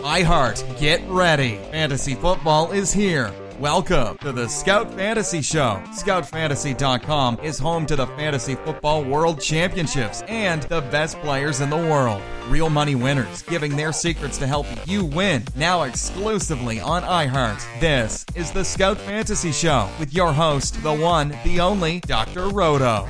iHeart, get ready. Fantasy football is here. Welcome to the Scout Fantasy Show. ScoutFantasy.com is home to the Fantasy Football World Championships and the best players in the world. Real money winners giving their secrets to help you win. Now exclusively on iHeart. This is the Scout Fantasy Show with your host, the one, the only, Dr. Roto.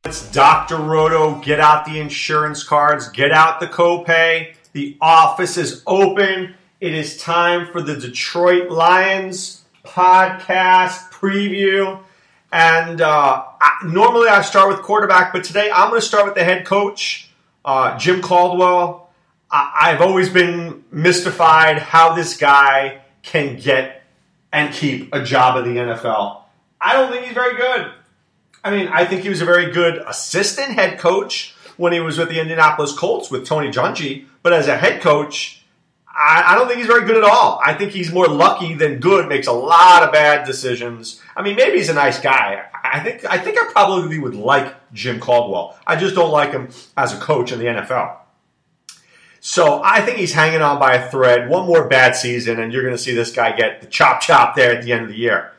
It's Dr. Roto. Get out the insurance cards. Get out the copay. The office is open. It is time for the Detroit Lions podcast preview. And normally I start with quarterback, but today I'm going to start with the head coach, Jim Caldwell. I've always been mystified how this guy can get and keep a job in the NFL. I don't think he's very good. I mean, I think he was a very good assistant head coach when he was with the Indianapolis Colts with Tony Dungy. But as a head coach, I don't think he's very good at all. I think he's more lucky than good, makes a lot of bad decisions. I mean, maybe he's a nice guy. I think I probably would like Jim Caldwell. I just don't like him as a coach in the NFL. So I think he's hanging on by a thread. One more bad season, and you're going to see this guy get the chop there at the end of the year.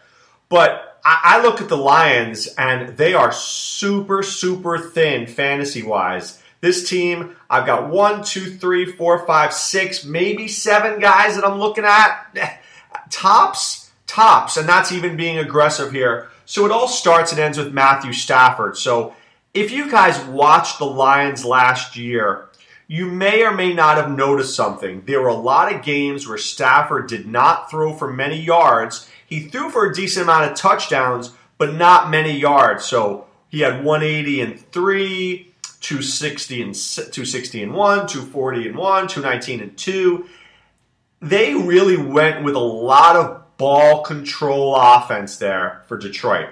But I look at the Lions, and they are super, super thin fantasy-wise. This team, I've got 1, 2, 3, 4, 5, 6, maybe 7 guys that I'm looking at. Tops, and that's even being aggressive here. So it all starts and ends with Matthew Stafford. So if you guys watched the Lions last year, you may or may not have noticed something. There were a lot of games where Stafford did not throw for many yards. He threw for a decent amount of touchdowns, but not many yards. So he had 180 and 3, 260 and 1, 240 and 1, 219 and 2. They really went with a lot of ball control offense there for Detroit.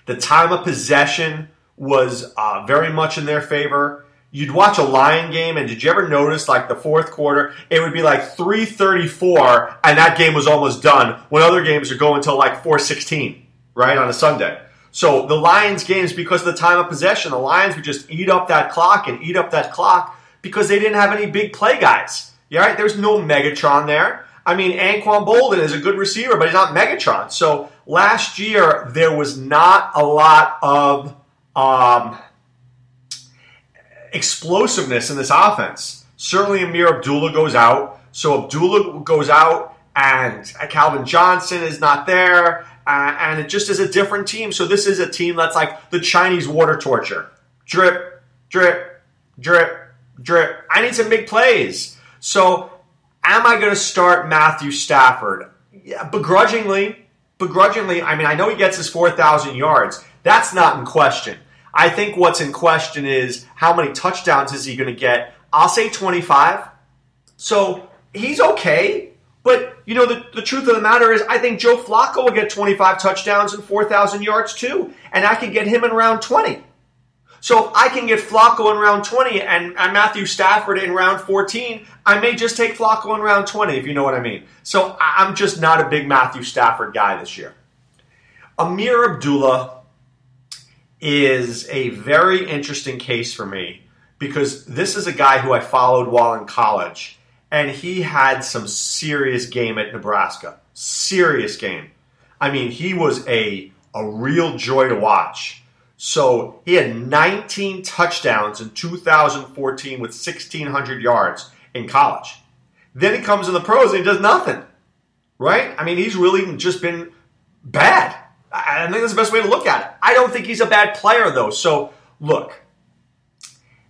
The time of possession was very much in their favor. You'd watch a Lion game, and did you ever notice, like, the fourth quarter, it would be like 3:34, and that game was almost done, when other games would go until like 4:16, right, on a Sunday. So the Lions games, because of the time of possession, the Lions would just eat up that clock because they didn't have any big play guys. Yeah, right? There's no Megatron there. I mean, Anquan Bolden is a good receiver, but he's not Megatron. So last year, there was not a lot of explosiveness in this offense. Certainly Amir Abdullah goes out. So Abdullah goes out and Calvin Johnson is not there. And it just is a different team. So this is a team that's like the Chinese water torture. Drip, drip, drip, drip. I need some big plays. So am I going to start Matthew Stafford? Yeah, begrudgingly. I mean, I know he gets his 4,000 yards. That's not in question. I think what's in question is how many touchdowns is he going to get? I'll say 25. So he's okay. But, you know, the truth of the matter is I think Joe Flacco will get 25 touchdowns and 4,000 yards too. And I can get him in round 20. So if I can get Flacco in round 20 and Matthew Stafford in round 14, I may just take Flacco in round 20, if you know what I mean. So I'm just not a big Matthew Stafford guy this year. Amir Abdullah is a very interesting case for me because this is a guy who I followed while in college, and he had some serious game at Nebraska. Serious game. I mean, he was a real joy to watch. So he had 19 touchdowns in 2014 with 1,600 yards in college. Then he comes in the pros and he does nothing, right? I mean, he's really just been bad. I think that's the best way to look at it. I don't think he's a bad player, though. So, look,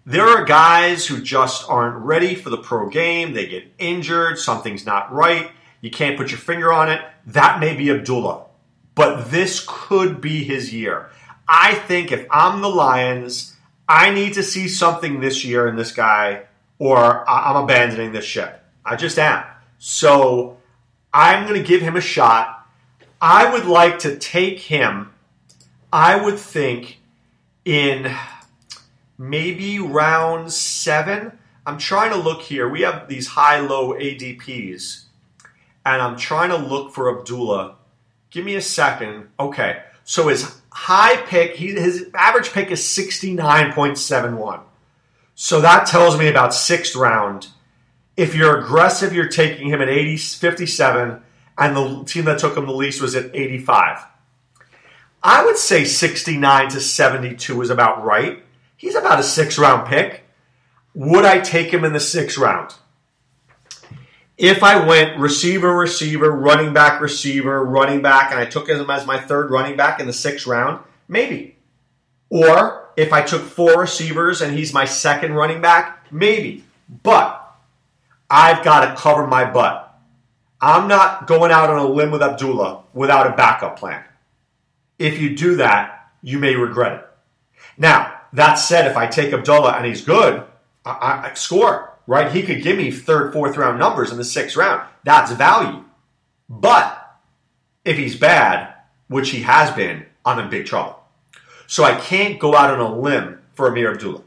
there are guys who just aren't ready for the pro game. They get injured. Something's not right. You can't put your finger on it. That may be Abdullah. But this could be his year. I think if I'm the Lions, I need to see something this year in this guy, or I'm abandoning this ship. I just am. So I'm going to give him a shot. I would like to take him, I would think, in maybe round 7. I'm trying to look here. We have these high-low ADPs, and I'm trying to look for Abdullah. Give me a second. Okay, so his high pick, his average pick is 69.71. So that tells me about 6th round. If you're aggressive, you're taking him at 57, and the team that took him the least was at 85. I would say 69 to 72 is about right. He's about a 6th round pick. Would I take him in the 6th round? If I went receiver, running back, and I took him as my 3rd running back in the 6th round, maybe. Or if I took 4 receivers and he's my 2nd running back, maybe. But I've got to cover my butt. I'm not going out on a limb with Abdullah without a backup plan. If you do that, you may regret it. Now, that said, if I take Abdullah and he's good, I score. Right? He could give me 3rd, 4th round numbers in the 6th round. That's value. But if he's bad, which he has been, I'm in big trouble. So I can't go out on a limb for Ameer Abdullah.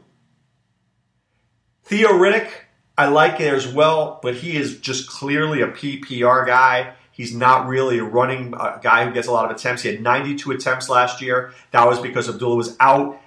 Theo Riddick, I like it as well, but he is just clearly a PPR guy. He's not really a running guy who gets a lot of attempts. He had 92 attempts last year. That was because Abdullah was out.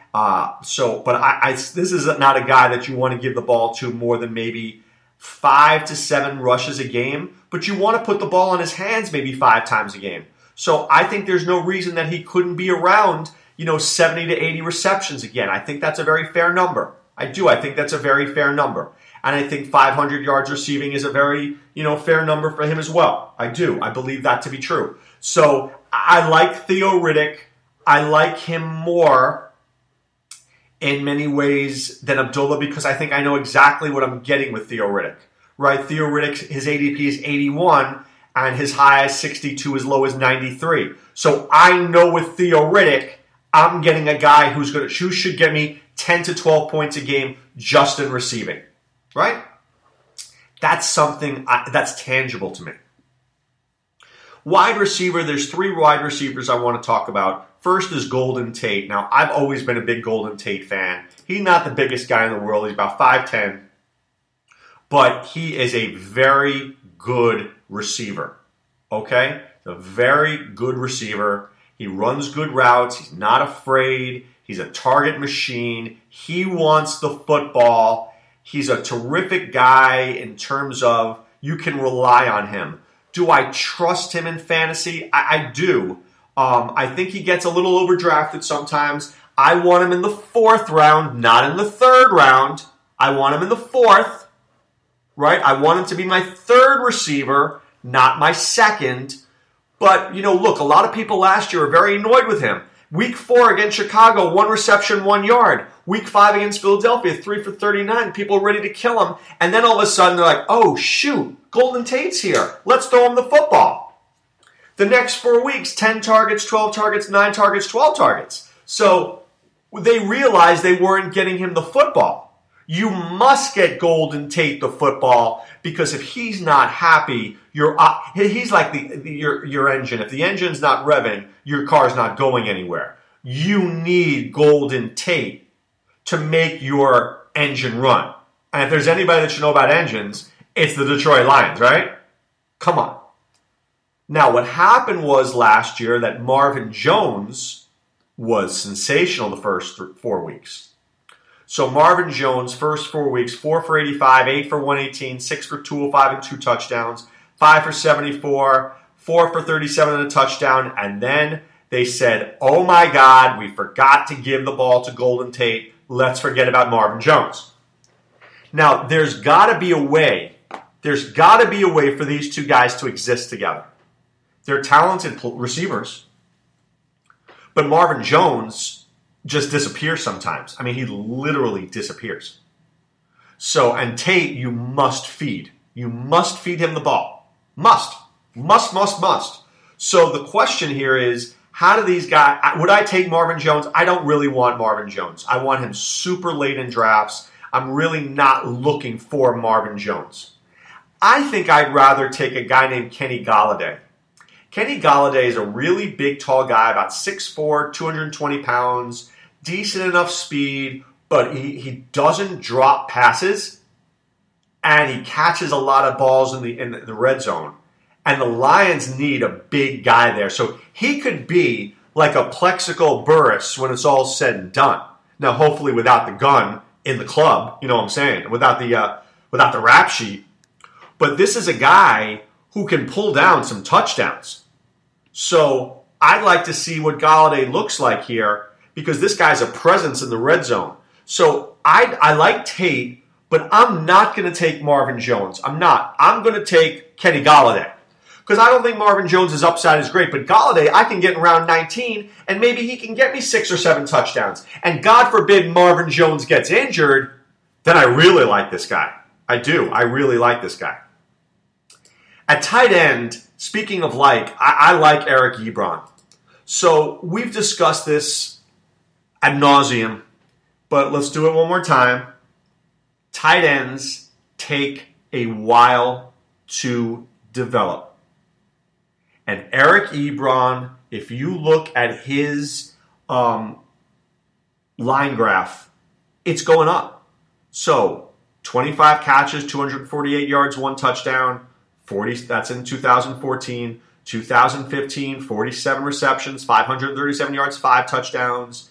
This is not a guy that you want to give the ball to more than maybe 5 to 7 rushes a game, but you want to put the ball in his hands maybe 5 times a game. So I think there's no reason that he couldn't be around, 70 to 80 receptions again. I think that's a very fair number. I do. I think that's a very fair number. And I think 500 yards receiving is a very, fair number for him as well. I do. I believe that to be true. So I like Theo Riddick. I like him more in many ways than Abdullah because I think I know exactly what I'm getting with Theo Riddick. Right? Theo Riddick, his ADP is 81 and his high is 62, as low as 93. So I know with Theo Riddick, I'm getting a guy who should get me 10 to 12 points a game just in receiving. Right? That's something that's tangible to me. Wide receiver, there's 3 wide receivers I want to talk about. First is Golden Tate. Now, I've always been a big Golden Tate fan. He's not the biggest guy in the world. He's about 5'10", but he is a very good receiver. Okay? A very good receiver. He runs good routes. He's not afraid. He's a target machine. He wants the football. He's a terrific guy in terms of you can rely on him. Do I trust him in fantasy? I do. I think he gets a little overdrafted sometimes. I want him in the 4th round, not in the 3rd round. I want him in the 4th, right? I want him to be my 3rd receiver, not my 2nd. But, look, a lot of people last year were very annoyed with him. Week 4 against Chicago, 1 reception, 1 yard. Week 5 against Philadelphia, 3 for 39. People ready to kill him. And then all of a sudden they're like, oh, shoot, Golden Tate's here. Let's throw him the football. The next 4 weeks, 10 targets, 12 targets, 9 targets, 12 targets. So they realized they weren't getting him the football. You must get Golden Tate the football because if he's not happy, he's like your engine. If the engine's not revving, your car's not going anywhere. You need Golden Tate to make your engine run. And if there's anybody that should know about engines, it's the Detroit Lions, right? Come on. Now, what happened was last year that Marvin Jones was sensational the first 4 weeks. So Marvin Jones, first 4 weeks, 4 for 85, 8 for 118, 6 for 205 and 2 touchdowns, 5 for 74, 4 for 37 and a touchdown, and then they said, oh my God, we forgot to give the ball to Golden Tate. Let's forget about Marvin Jones. Now, there's got to be a way for these 2 guys to exist together. They're talented receivers. But Marvin Jones just disappears sometimes. I mean, he literally disappears. So, and Tate, you must feed. You must feed him the ball. Must. So the question here is, how do these guys, would I take Marvin Jones? I don't really want Marvin Jones. I want him super late in drafts. I'm really not looking for Marvin Jones. I think I'd rather take a guy named Kenny Golladay. Kenny Golladay is a really big, tall guy, about 6'4", 220 pounds, decent enough speed, but he doesn't drop passes, and he catches a lot of balls in the red zone. And the Lions need a big guy there. So he could be like a Plexico Burress when it's all said and done. Now, hopefully without the gun in the club, you know what I'm saying, without the rap sheet. But this is a guy who can pull down some touchdowns. So I'd like to see what Golladay looks like here because this guy's a presence in the red zone. So I like Tate, but I'm not going to take Marvin Jones. I'm not. I'm going to take Kenny Golladay. Because I don't think Marvin Jones' upside is great. But Golladay, I can get in round 19, and maybe he can get me 6 or 7 touchdowns. And God forbid Marvin Jones gets injured, then I really like this guy. I do. I really like this guy. At tight end, speaking of I like Eric Ebron. So we've discussed this ad nauseum, but let's do it one more time. Tight ends take a while to develop. And Eric Ebron, if you look at his line graph, it's going up. So 25 catches, 248 yards, 1 touchdown, 40. That's in 2014. 2015, 47 receptions, 537 yards, 5 touchdowns.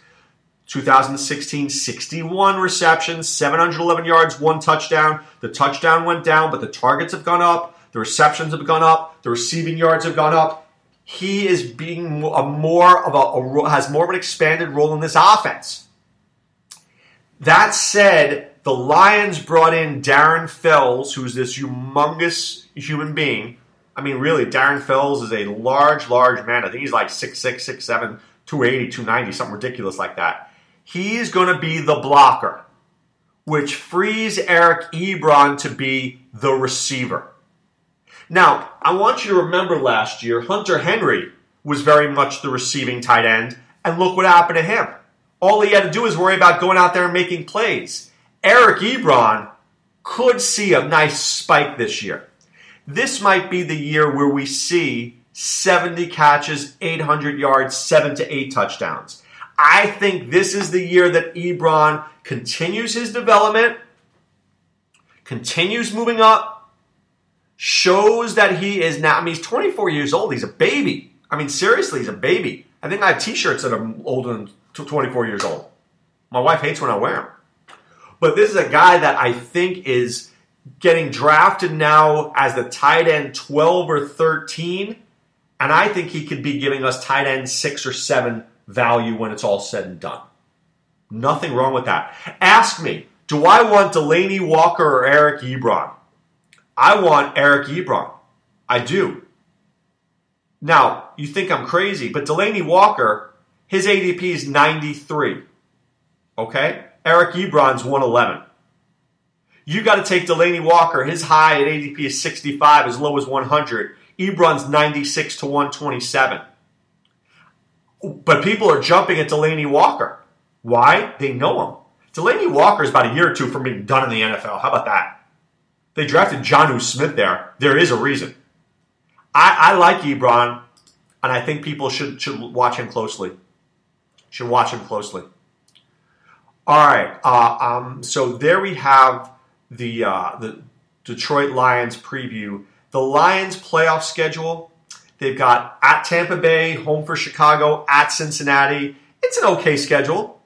2016, 61 receptions, 711 yards, 1 touchdown. The touchdown went down, but the targets have gone up. The receptions have gone up. The receiving yards have gone up. He is being has more of an expanded role in this offense. That said, the Lions brought in Darren Fells, who's this humongous human being. I mean, really, Darren Fells is a large man. I think he's like 6'6", 6'7", 280, 290, something ridiculous like that. He's going to be the blocker, which frees Eric Ebron to be the receiver. Now, I want you to remember last year, Hunter Henry was very much the receiving tight end, and look what happened to him. All he had to do is worry about going out there and making plays. Eric Ebron could see a nice spike this year. This might be the year where we see 70 catches, 800 yards, 7 to 8 touchdowns. I think this is the year that Ebron continues his development, continues moving up, shows that he is now, he's 24 years old. He's a baby. Seriously, he's a baby. I think I have t-shirts that are older than 24 years old. My wife hates when I wear them. But this is a guy that I think is getting drafted now as the tight end 12 or 13. And I think he could be giving us tight end 6 or 7 value when it's all said and done. Nothing wrong with that. Ask me, do I want Delanie Walker or Eric Ebron? I want Eric Ebron. I do. Now, you think I'm crazy, but Delanie Walker, his ADP is 93. Okay? Eric Ebron's 111. You got to take Delanie Walker. His high at ADP is 65, as low as 100. Ebron's 96 to 127. But people are jumping at Delanie Walker. Why? They know him. Delanie Walker is about a year or two from being done in the NFL. How about that? They drafted Jonnu Smith there. There is a reason. I like Ebron, and I think people should watch him closely. Should watch him closely. All right. So there we have the Detroit Lions preview. The Lions playoff schedule. They've got at Tampa Bay, home for Chicago, at Cincinnati. It's an okay schedule.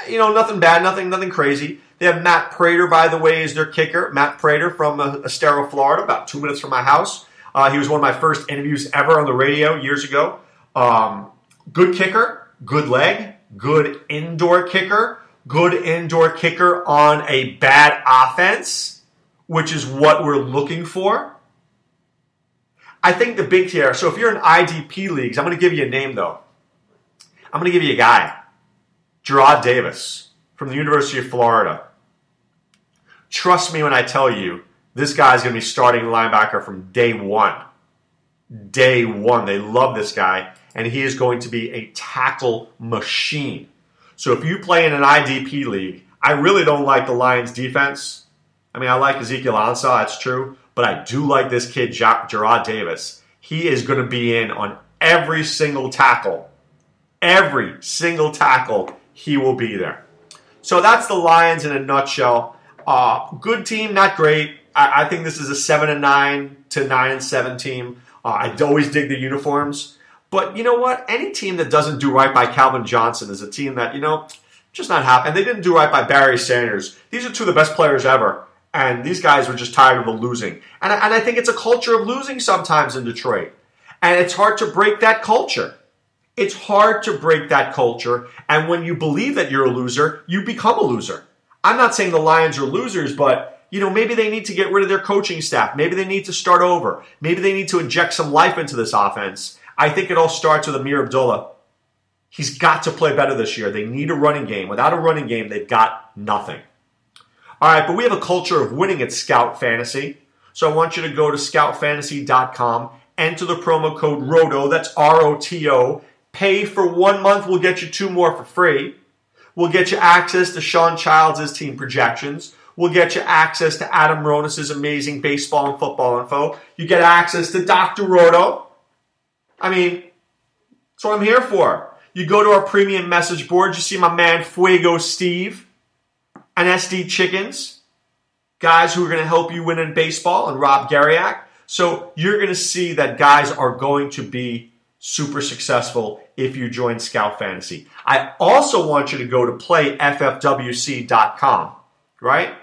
Nothing bad, nothing crazy. They have Matt Prater, by the way, as their kicker. Matt Prater from Estero, Florida, about 2 minutes from my house. He was one of my first interviews ever on the radio years ago. Good kicker, good leg, good indoor kicker on a bad offense, which is what we're looking for. I think the big tier, so if you're in IDP leagues, I'm going to give you a name, though. I'm going to give you a guy, Jerrod Davis from the University of Florida. Trust me when I tell you, this guy's going to be starting linebacker from day one. Day one. They love this guy, and he is going to be a tackle machine. So if you play in an IDP league, I really don't like the Lions' defense. I like Ezekiel Ansah, that's true, but I do like this kid, Jerrod Davis. He is going to be in on every single tackle. Every single tackle, he will be there. So that's the Lions in a nutshell. Good team, not great. I think this is a 7-9 to 9-7 team. I always dig the uniforms. But you know what? Any team that doesn't do right by Calvin Johnson is a team that, Just not happening. They didn't do right by Barry Sanders. These are two of the best players ever. And these guys were just tired of the losing. And I think it's a culture of losing sometimes in Detroit. And it's hard to break that culture. It's hard to break that culture. And when you believe that you're a loser, you become a loser. I'm not saying the Lions are losers, but maybe they need to get rid of their coaching staff. Maybe they need to start over. Maybe they need to inject some life into this offense. I think it all starts with Amir Abdullah. He's got to play better this year. They need a running game. Without a running game, they've got nothing. All right, but we have a culture of winning at Scout Fantasy. So I want you to go to scoutfantasy.com, enter the promo code ROTO, that's ROTO. Pay for 1 month, we'll get you 2 more for free. We'll get you access to Sean Childs' team projections. We'll get you access to Adam Ronis' amazing baseball and football info. You get access to Dr. Roto. I mean, that's what I'm here for. You go to our premium message board, you see my man Fuego Steve and SD Chickens, guys who are going to help you win in baseball, and Rob Garriak. So you're going to see that guys are going to be super successful if you join Scout Fantasy. I also want you to go to playffwc.com, right?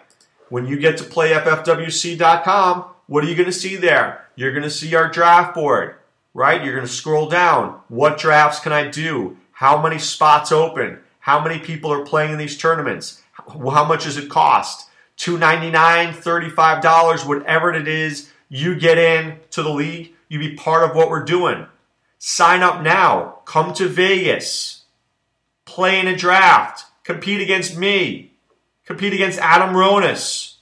When you get to playffwc.com, what are you going to see there? You're going to see our draft board, right? You're going to scroll down. What drafts can I do? How many spots open? How many people are playing in these tournaments? How much does it cost? $2.99, $35, whatever it is, you get in to the league. You be part of what we're doing. Sign up now. Come to Vegas. Play in a draft. Compete against me. Compete against Adam Ronis.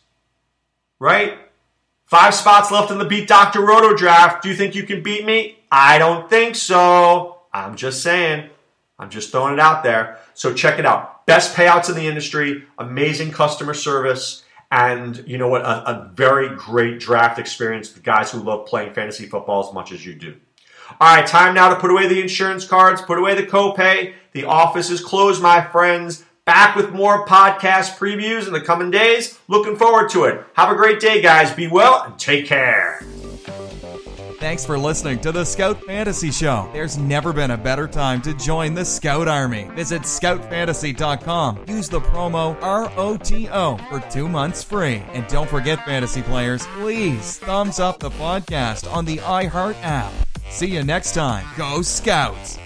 Right? 5 spots left in the Beat Dr. Roto draft. Do you think you can beat me? I don't think so. I'm just saying. I'm just throwing it out there. So check it out. Best payouts in the industry, amazing customer service, and you know what? A very great draft experience with guys who love playing fantasy football as much as you do. All right, time now to put away the insurance cards, put away the copay. The office is closed, my friends. Back with more podcast previews in the coming days. Looking forward to it. Have a great day, guys. Be well and take care. Thanks for listening to the Scout Fantasy Show. There's never been a better time to join the Scout Army. Visit scoutfantasy.com. Use the promo ROTO for 2 months free. And don't forget, fantasy players, please thumbs up the podcast on the iHeart app. See you next time. Go Scouts!